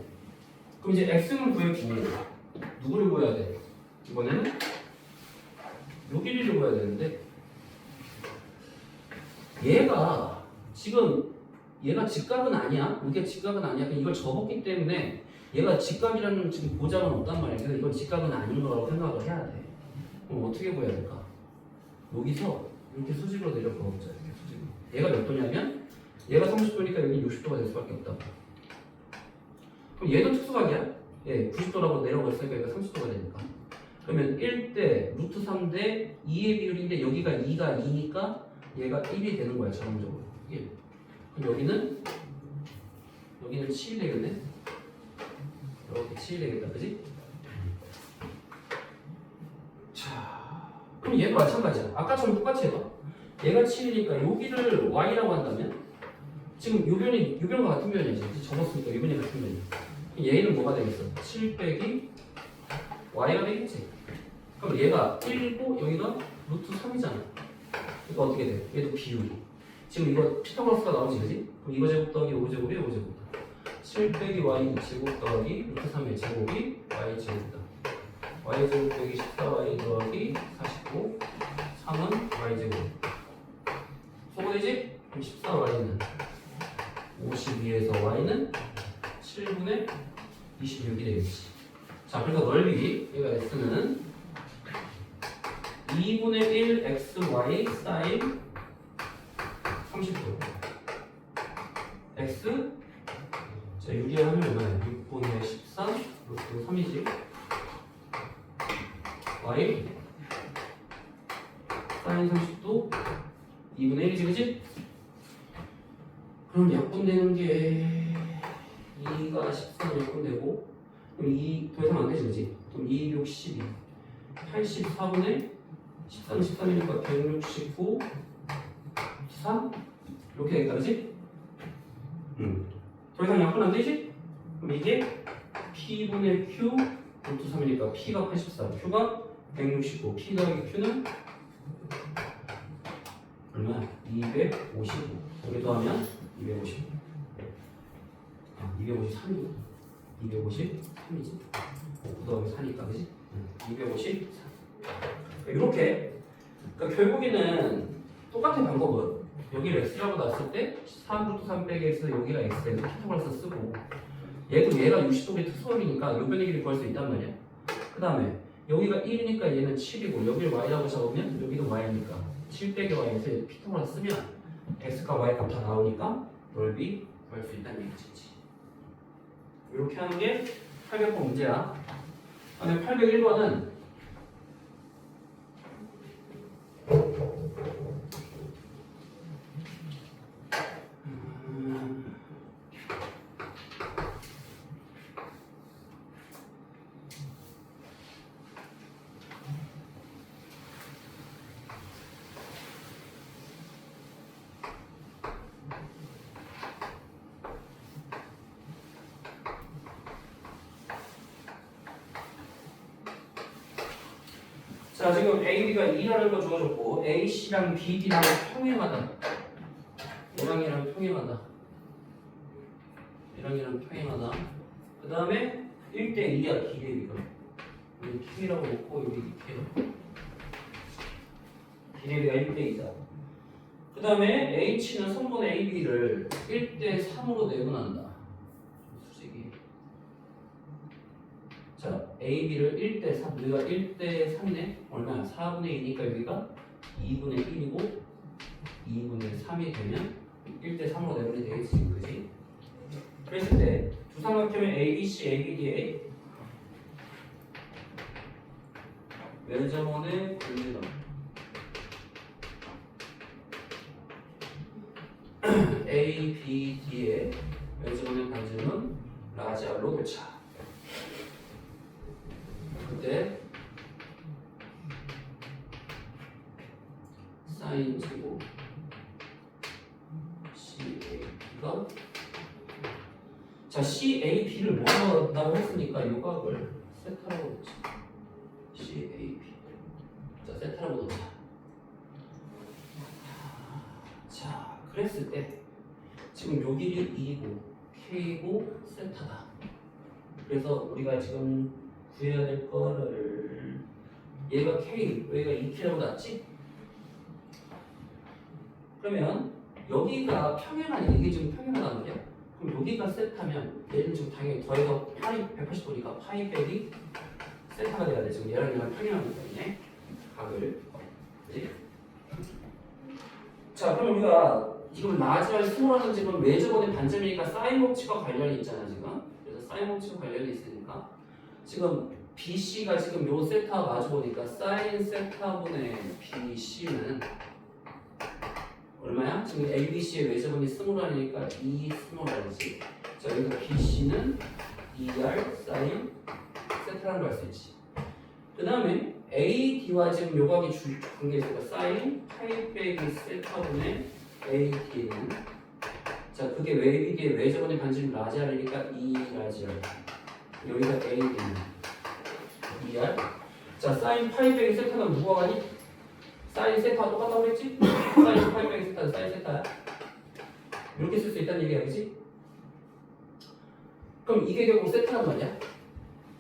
그럼 이제 x는 구했고 누구를 구해야 돼? 이번에는 요 길이를 구해야 되는데, 얘가 지금 얘가 직각은 아니야. 이게 직각은 아니야. 이걸 접었기 때문에 얘가 직각이라는 지금 보장은 없단 말이야. 그래서 이건 직각은 아닌 거라고 생각을 해야 돼. 그럼 어떻게 구해야 될까? 여기서 이렇게 수직으로 내려 그어보자. 이렇게 수직으로. 얘가 몇 도냐면 얘가 30도니까 여기 60도가 될 수밖에 없다. 그럼 얘도 특수각이야. 예, 90도라고 내려버렸으니까 얘가 30도가 되니까. 그러면 1대 루트 3대 2의 비율인데 여기가 2가 2니까 얘가 1이 되는 거야. 자동적으로 1. 그럼 여기는 7이 되겠네. 이렇게 7이 되겠다, 그지? 자, 그럼 얘도 마찬가지야. 아까처럼 똑같이 해봐. 얘가 7이니까 여기를 y라고 한다면 지금 요 변과 같은 변이지. 접었으니까 요 변이 같은 변이야. 얘는 뭐가 되겠어? 7 빼기 y가 되겠지. 그럼 얘가 1이고 여기가 루트 3이잖아. 그러니까 어떻게 돼? 얘도 비율이. 지금 이거 피타고라스가 나오지, 그지? 그럼 이거 제곱 더하기 5제곱이 5제곱이다. 7 빼기 y 제곱 더하기 루트 3의 제곱이 y 제곱이다. y 제곱 빼기 14y 더하기 49 3은 y 제곱. 소거되지? 그럼 14y는 52에서 y는 7분의 26이 되겠지. 자, 그러니까 넓이 얘가 x는 2분의 1 xy 사인 30도 x, 자 6에 하면 얼마야? 6분의 14 루트 3이지. y 사인 30도 2분의 1이지, 그치? 그럼 약분되는 게 2가 14로 약분되고, 그럼 2 더 이상 안 되지, 그치? 그럼 2, 6, 12 84분의 13, 13이니까 169 3 이렇게 되겠다, 그치? 더 이상 약분 안 되지? 그럼 이게 P분의 Q 루트 3이니까 P가 84, Q가 169, P 더하기 Q는 얼마야? 255. 여기 더하면 255. 253이고 253이지. 9 더하기 4니까, 그지? 253. 이렇게. 그러니까 결국에는 똑같은 방법은 여기를 x라고 놨을 때 3 루트 3 빼기 x, 여기가 x에서 피타고라스 쓰고, 얘도 얘가 60도의 특수함이니까 요 변의 길이 구할 수 있단 말이야. 그 다음에 여기가 1이니까 얘는 7이고 여기를 y라고 잡으면 여기도 y니까 7 빼기 y에서 피타고라스 쓰면 x과 y 값 다 나오니까 넓이 구할 수 있다는 얘기지. 이렇게 하는 게 800번 문제야. 그다음에 801번은 자, 지금 A, B가 2라는 거 주어졌고 A, C랑 B, D랑 평행하다. 얘랑이랑 평행하다. 얘랑이랑 평행하다. 그 다음에 1대2야, 기대비가. 여기 K라고 놓고 여기 K라고. 기대비가 1대2다. 그 다음에 H는 성분 AB를 1대3으로 내분한다. 수직이. 자, AB를 1대3, 우리가 1대3네? 얼마야? 4분의 2니까 여기가 2분의 1이고 2분의 3이 되면 1대3으로 내분이 되겠지, 그지? 그랬을 때 두 삼각형의 ABC, ABD의 외점원의 분리점 ABD의 외점원의 반지름은 라지 R로 교차. 그때 사인 제곱 CAB가 자 CAB를 뭐라고 한다고 했으니까 이 값을 세타라고 넣자. CAB 자 세타라고 넣자. 자 그랬을 때 지금 요 길이 2고 K고 세타다. 그래서 우리가 지금 구해야 될 거를 얘가 K, 여기가 2K라고 났지? 그러면 여기가 평행 아니야? 이게 지금 평행하단 말이야? 그럼 여기가 세타면 얘는 지금 당연히 더해서 파이 180도니까 파이 빼기 세타가 돼야 돼. 지금 얘랑 얘랑 평행하기 때문에 각을 그치? 자 그럼 우리가 지금 라지알 스몰하는 지금 외접원의 반점이니까 사인 법칙과 관련이 있잖아 지금. 그래서 사인 법칙과 관련이 있으니까 지금 BC가 지금 요 세타 마주보니까 사인 세타분의 BC는 얼마야? 지금 ABC의 외접원이 스몰하니까 2 스몰하지. 자 여기서 BC는 2R 사인 세타라는 걸 알 수 있지. 그 다음에 AD와 지금 요각이 관계 있으니까 사인 파이 빼기 세타분의 AD는 자 그게 ABD의 외접원의 반지름 라지알이니까 2라지알. 여기서 AD는 2R. 자 사인 파이 빼기 세타는 누가 가니? 사인 세타와 똑같다고 그랬지? 사인 파이 빼기 세타는 사인 세타야. 이렇게 쓸 수 있다는 얘기야, 그치? 그럼 이게 결국 세타란 말이야?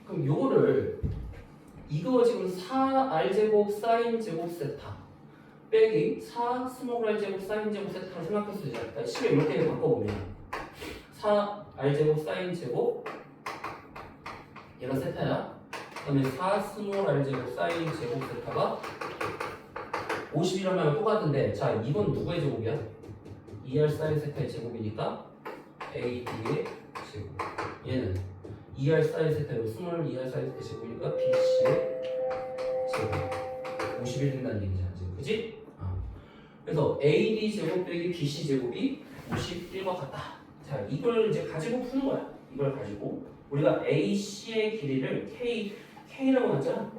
그럼 요거를 이거 지금 4R제곱 사인 제곱 세타 빼기 4 스몰 R제곱 사인 제곱 세타로 생각할 수 있지 않을까? 식을 이렇게 바꿔보면 4R제곱 사인 제곱 얘가 세타야. 그 다음에 4 스몰 R제곱 사인 제곱 세타가 50이라면 똑같은데 자 이건 누구의 제곱이야? 2R 사인 세타의 제곱이니까 AD의 제곱. 얘는 2R 사인 세타요 스몰 2R 사인 세타 제곱이니까 BC의 제곱. 51 된다는 얘기잖아 지금, 그지? 그래서 AD 제곱 빼기 BC 제곱이 51과 같다. 자 이걸 이제 가지고 푸는 거야. 이걸 가지고 우리가 AC의 길이를 K라고 하잖아.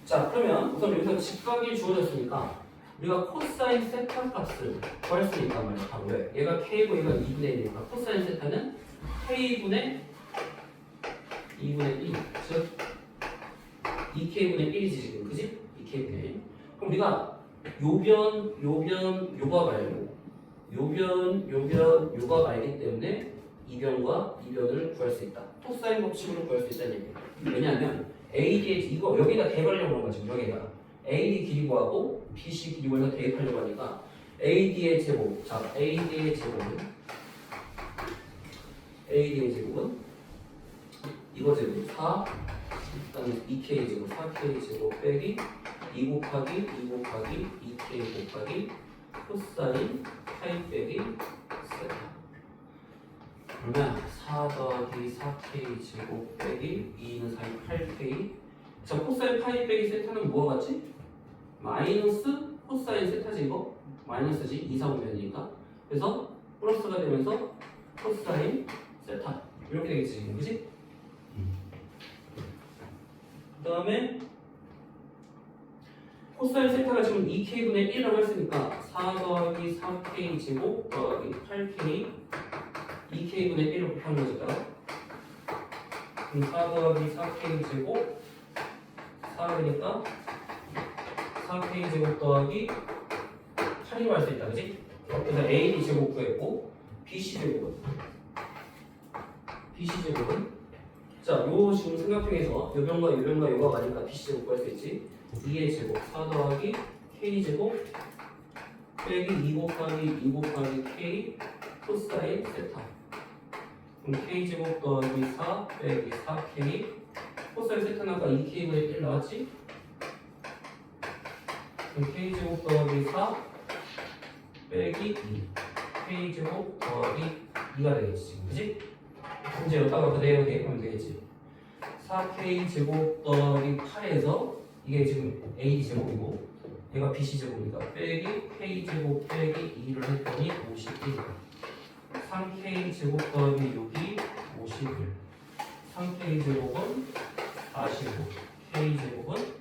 자 그러면 우선 여기서 직각이 주어졌으니까 우리가 코사인 세타 값을 구할 수 있단 말이야. 바로 왜? 얘가 K고 얘가 2분의 1이니까 코사인 세타는 K분의 2분의 1, 즉 2K분의 1이지 지금, 그지? 2K분의 1. 그럼 우리가 요가 말고 요가 알기 때문에 이변과 이변을 구할 수 있다. 코사인 법칙으로 구할 수 있다는 얘기야. 왜냐하면 AD의 이거 여기다 대입하려고 하는 거지. 여기다 AD 길이 구하고 BC 길이 구해서 대입하려고 하니까 AD의 제곱. 자, AD의 제곱은 이거 제곱 4 그다음에 2K 제곱 4K 제곱 빼기 2 곱하기 2K 곱하기 코사인 파이 빼기 세타. 그러면 4 더하기 4K 제곱 빼기 2는 사인 8K. 자 코사인 파이 빼기 세타는 뭐가 같지? 마이너스 코사인 세타지 이거? 마이너스지 2, 4분면이니까. 그래서 플러스가 되면서 코사인 세타 이렇게 되겠지 지금, 그지? 그 다음에 코사인 세타가 지금 2K분의 1이라고 했으니까 4 더하기 4K 제곱 더하기 8K 2K분의 1을 곱하는 거죠. 그럼 4 더하기 4K 제곱 4되니까 4K 제곱 더하기 8이라고 할 수 있다, 그지? 그래서 AD 제곱 구했고 BC 제곱은 자, 요 지금 삼각형에서 요변과 요변과 요가 가니까 BC제곱 구할 수 있지. 2의 제곱 4 더하기 K제곱 빼기 2 곱하기 2 곱하기 K 코사인 세타. 그럼 K제곱 더하기 4 빼기 4K 코사인 세타는 아까 2K분의 1 나왔지? 그럼 K제곱 더하기 4 빼기 2 K제곱 더하기 2가 되겠지 지금 그지? 이제 여기다가 그대로 대입하면 되겠지. 4K 제곱 더하기 8에서 이게 지금 A 제곱이고 얘가 BC 제곱이니까 빼기 K 제곱 빼기 2를 했더니 51. 3K 제곱 더하기 6이 51. 3K 제곱은 45. K 제곱은 15.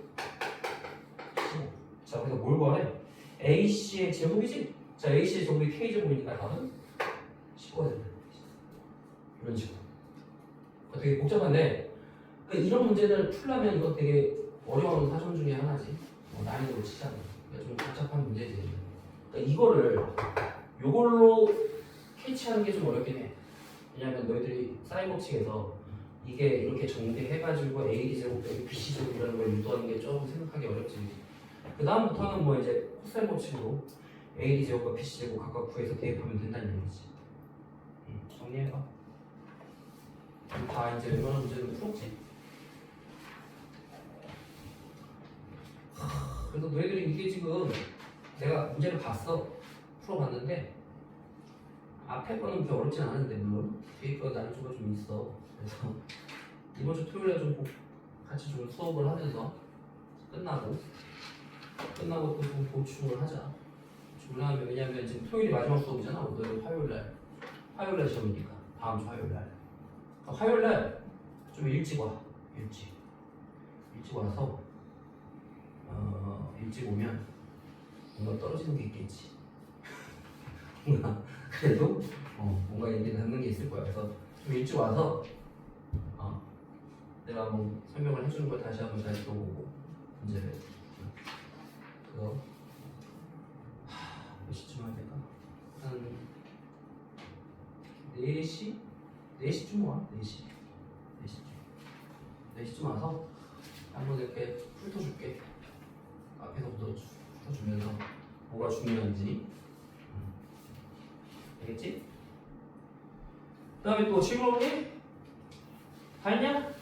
자, 그래서 뭘 구하래? AC의 제곱이지? 자, AC의 제곱이 K 제곱이니까 답은 15가 된다. 이런 식으로. 되게 복잡한데 그러니까 이런 문제를 풀려면 이거 되게 어려운 사전 중에 하나지. 난이도를 치자면 좀 복잡한 문제지. 그러니까 이거를 요걸로 캐치하는 게 좀 어렵긴 해. 왜냐면 너희들이 사이버 측에서 이게 이렇게 정리해가지고 A 제곱 빼기 BC 제곱이라는 걸 유도하는 게 조금 생각하기 어렵지. 그 다음부터는 뭐 이제 코사인 법칙으로 A 제곱과 BC 제곱 각각 구해서 대입하면 된다는 얘기지. 정리해봐. 다 이제 웬만한 문제는 풀었지. 그래서 너희들이 이게 지금 내가 문제를 봤어. 풀어봤는데 앞에 거는 그렇게 어렵진 않은데 물론 뒤에 거 난이도가 좀 있어. 그래서 이번 주 토요일에 좀 같이 좀 수업을 하면서 끝나고 또 좀 보충을 하자. 중요하면 왜냐면 지금 토요일이 마지막 수업이잖아. 오늘 화요일날 시험이니까 다음 주 화요일날. 화요일날 좀 일찍 와. 일찍 와서 일찍 오면 뭔가 떨어지는 게 있겠지. 뭔가 그래도 뭔가 얘기 남는 게 있을 거야. 그래서 좀 일찍 와서 내가 뭐 설명을 해주는 걸 다시 한번 잘 들어보고 문제를 그거 몇 시쯤 해야 될까? 한 4시? 4시쯤 와. 4시쯤 와서 한번 이렇게 훑어줄게. 앞에서부터 훑어주면서 뭐가 중요한지 알겠지? 그 다음에 또 질문이 다 했냐?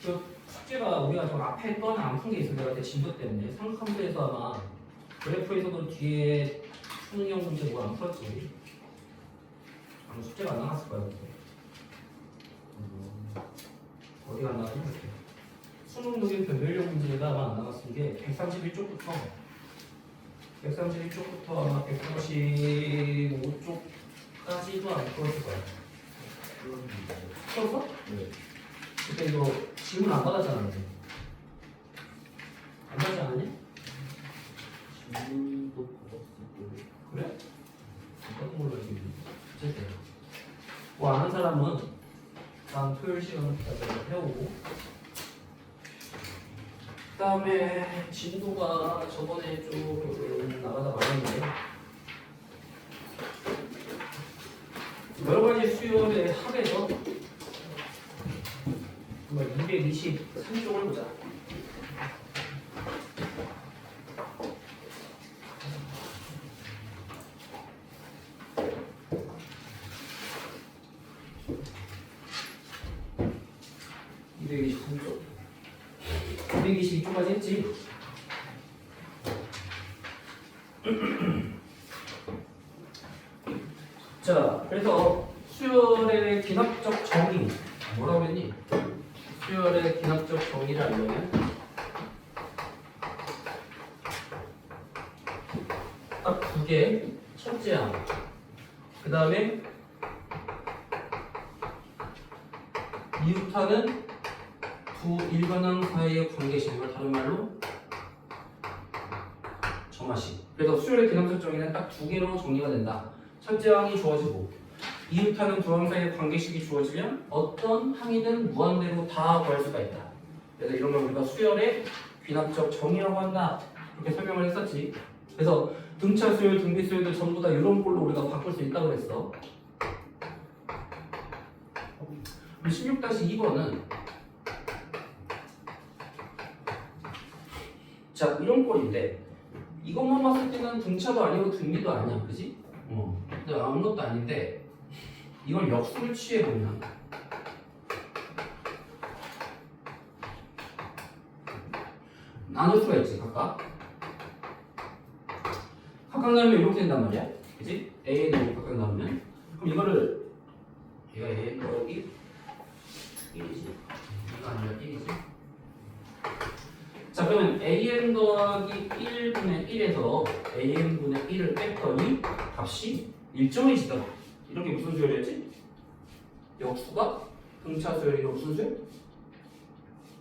그 숙제가 우리가 좀 앞에 했던 안 푼 게 있어. 내가 그때 진도 때문에 삼각함수에서 아마 그래프에서도 뒤에 수능형 문제 뭐 안 풀었지. 아마 숙제가 안 나갔을 거야. 그때. 어디가 안 나갔지? 수능 녹인 변별력 문제가 아마 안 나갔은 게 131쪽부터 아마 135쪽까지도 안 풀었을 거야. 풀었어? 네. 그때 이거 질문 안 받았잖아. 근데. 안 받지 않았냐? 질문도 받았을 거예요. 그래? 안 받은 걸로 알고 있는데. 어쨌든 뭐 아는 사람은 다음 토요일 시간까지 해오고 그 다음에 진도가 저번에 좀 나가다 말았는데 여러 가지 수요의 합에서 정말 223쪽을 보자. (223쪽) 222쪽까지 했지. 자, 그래서 수열의 기납적 정의 뭐라고 했니? 수열의 기납적 정의를 알려면 딱 두 개. 첫째 항, 그 다음에 이웃하는 두 일반항 사이의 관계식을 다른 말로 정하식. 그래서 수열의 기납적 정의는 딱 두 개로 정리가 된다. 첫째 항이 주어지고 이웃하는 두 항 사이의 관계식이 주어지면 어떤 항이든 무한대로 다 구할 수가 있다. 그래서 이런 걸 우리가 수열의 귀납적 정의라고 한다. 이렇게 설명을 했었지. 그래서 등차 수열, 등비 수열도 전부 다 이런 걸로 우리가 바꿀 수 있다고 그랬어. 16-2번은 자 이런 꼴인데 이것만 봤을 때는 등차도 아니고 등비도 아니야, 그지? 근데 아무것도 아닌데 이걸 역수를 취해보면 나눌 수가 있지, 각각 나누면 이렇게 된단 말이야, 그지? AN으로 각각 나누면 그럼 이거를 얘가 AN 더하기 1이지 이거 아니라 1이지. 자 그러면 AN 더하기 1분의 1에서 AN분의 1을 뺐더니 값이 일정해지더라. 이렇게 무슨 수열이었지? 역수가 등차 수열이고 무슨 수열?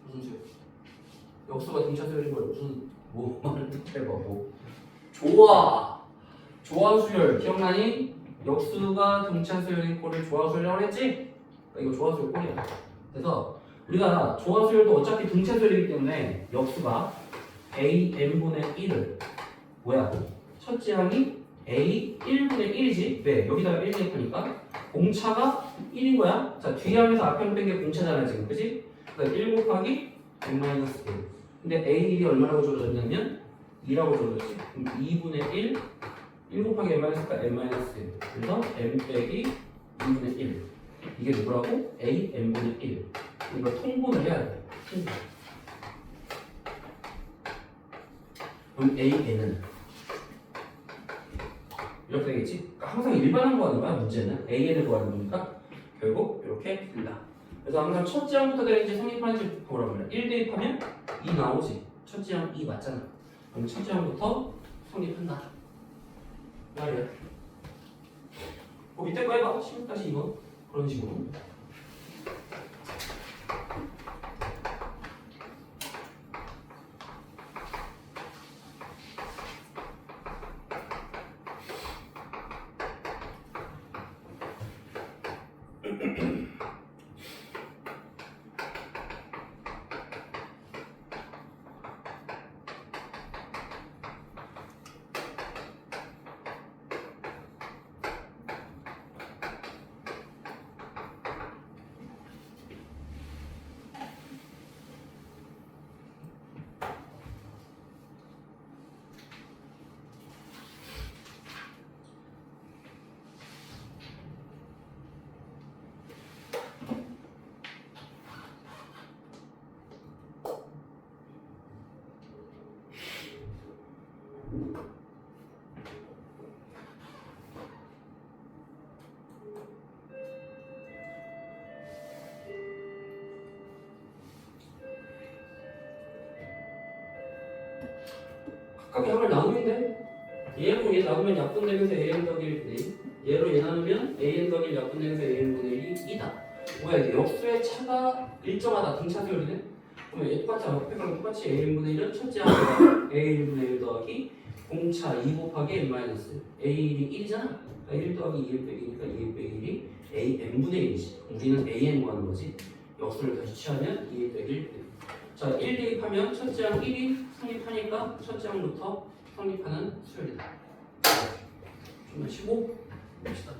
무슨 수열? 역수가 등차 수열인 걸 무슨 뭐 말을 해봐 뭐. 좋아. 조화 수열 기억나니? 역수가 등차 수열인 꼴을 조화 수열이라고 했지? 이거 조화 수열 꼴이야. 그래서 우리가 조화 수열도 어차피 등차 수열이기 때문에 역수가 AN분의 1을 뭐야? 첫째 항이 A 1분의 1이지? 왜? 여기다가 1 대입하니까 공차가 1인 거야. 자, 뒤에 항에서 앞에 항 뺀 게 공차잖아 지금, 그치? 그러니까 1 곱하기 n-1. 근데 A1이 얼마라고 줘졌냐면 2라고 줘졌지. 그럼 2분의 1 곱하기 n-가 n-1. 그래서 n 빼기 2분의 1. 이게 누구라고? A n분의 1. 이거 통분을 해야 돼. 통분. 그럼 AN은 이렇게 되겠지? 그러니까 항상 일반항 구하는 거야, 문제는. AN을 구하는 거니까 결국 이렇게 된다. 그래서 항상 첫째 항부터 되는지 성립하는지 보라고 그래. 1 대입하면 2 나오지. 첫째 항 2 맞잖아. 그럼 첫째 항부터 성립한다. 말이야. 밑에 거 해봐. 16-2번. 그런 식으로. 각각 양을 나누면 돼. 얘로 얘 나누면 약분되면서 AN 더하기 1분의 1. 얘로 얘 나누면 AN 더하기 1 약분되면서 AN분의 1이 2다. 뭐야 이게 역수의 차가 일정하다. 등차 수열이네. 그러면 얘 똑같이 앞에랑 똑같이 AN분의 1은 첫째 항과 AN분의 1 더하기 공차 2 곱하기 n-. A1이 1이잖아. 1 더하기 2 빼기니까 2 빼기 1이 AN분의 1이지. 우리는 AN 구하는 거지. 역수를 다시 취하면 2 빼기 1. 자, 1 대입하면 첫째 항 1이 성립하니까 첫째 항부터 성립하는 수열이다. 좀 쉬고 봅시다.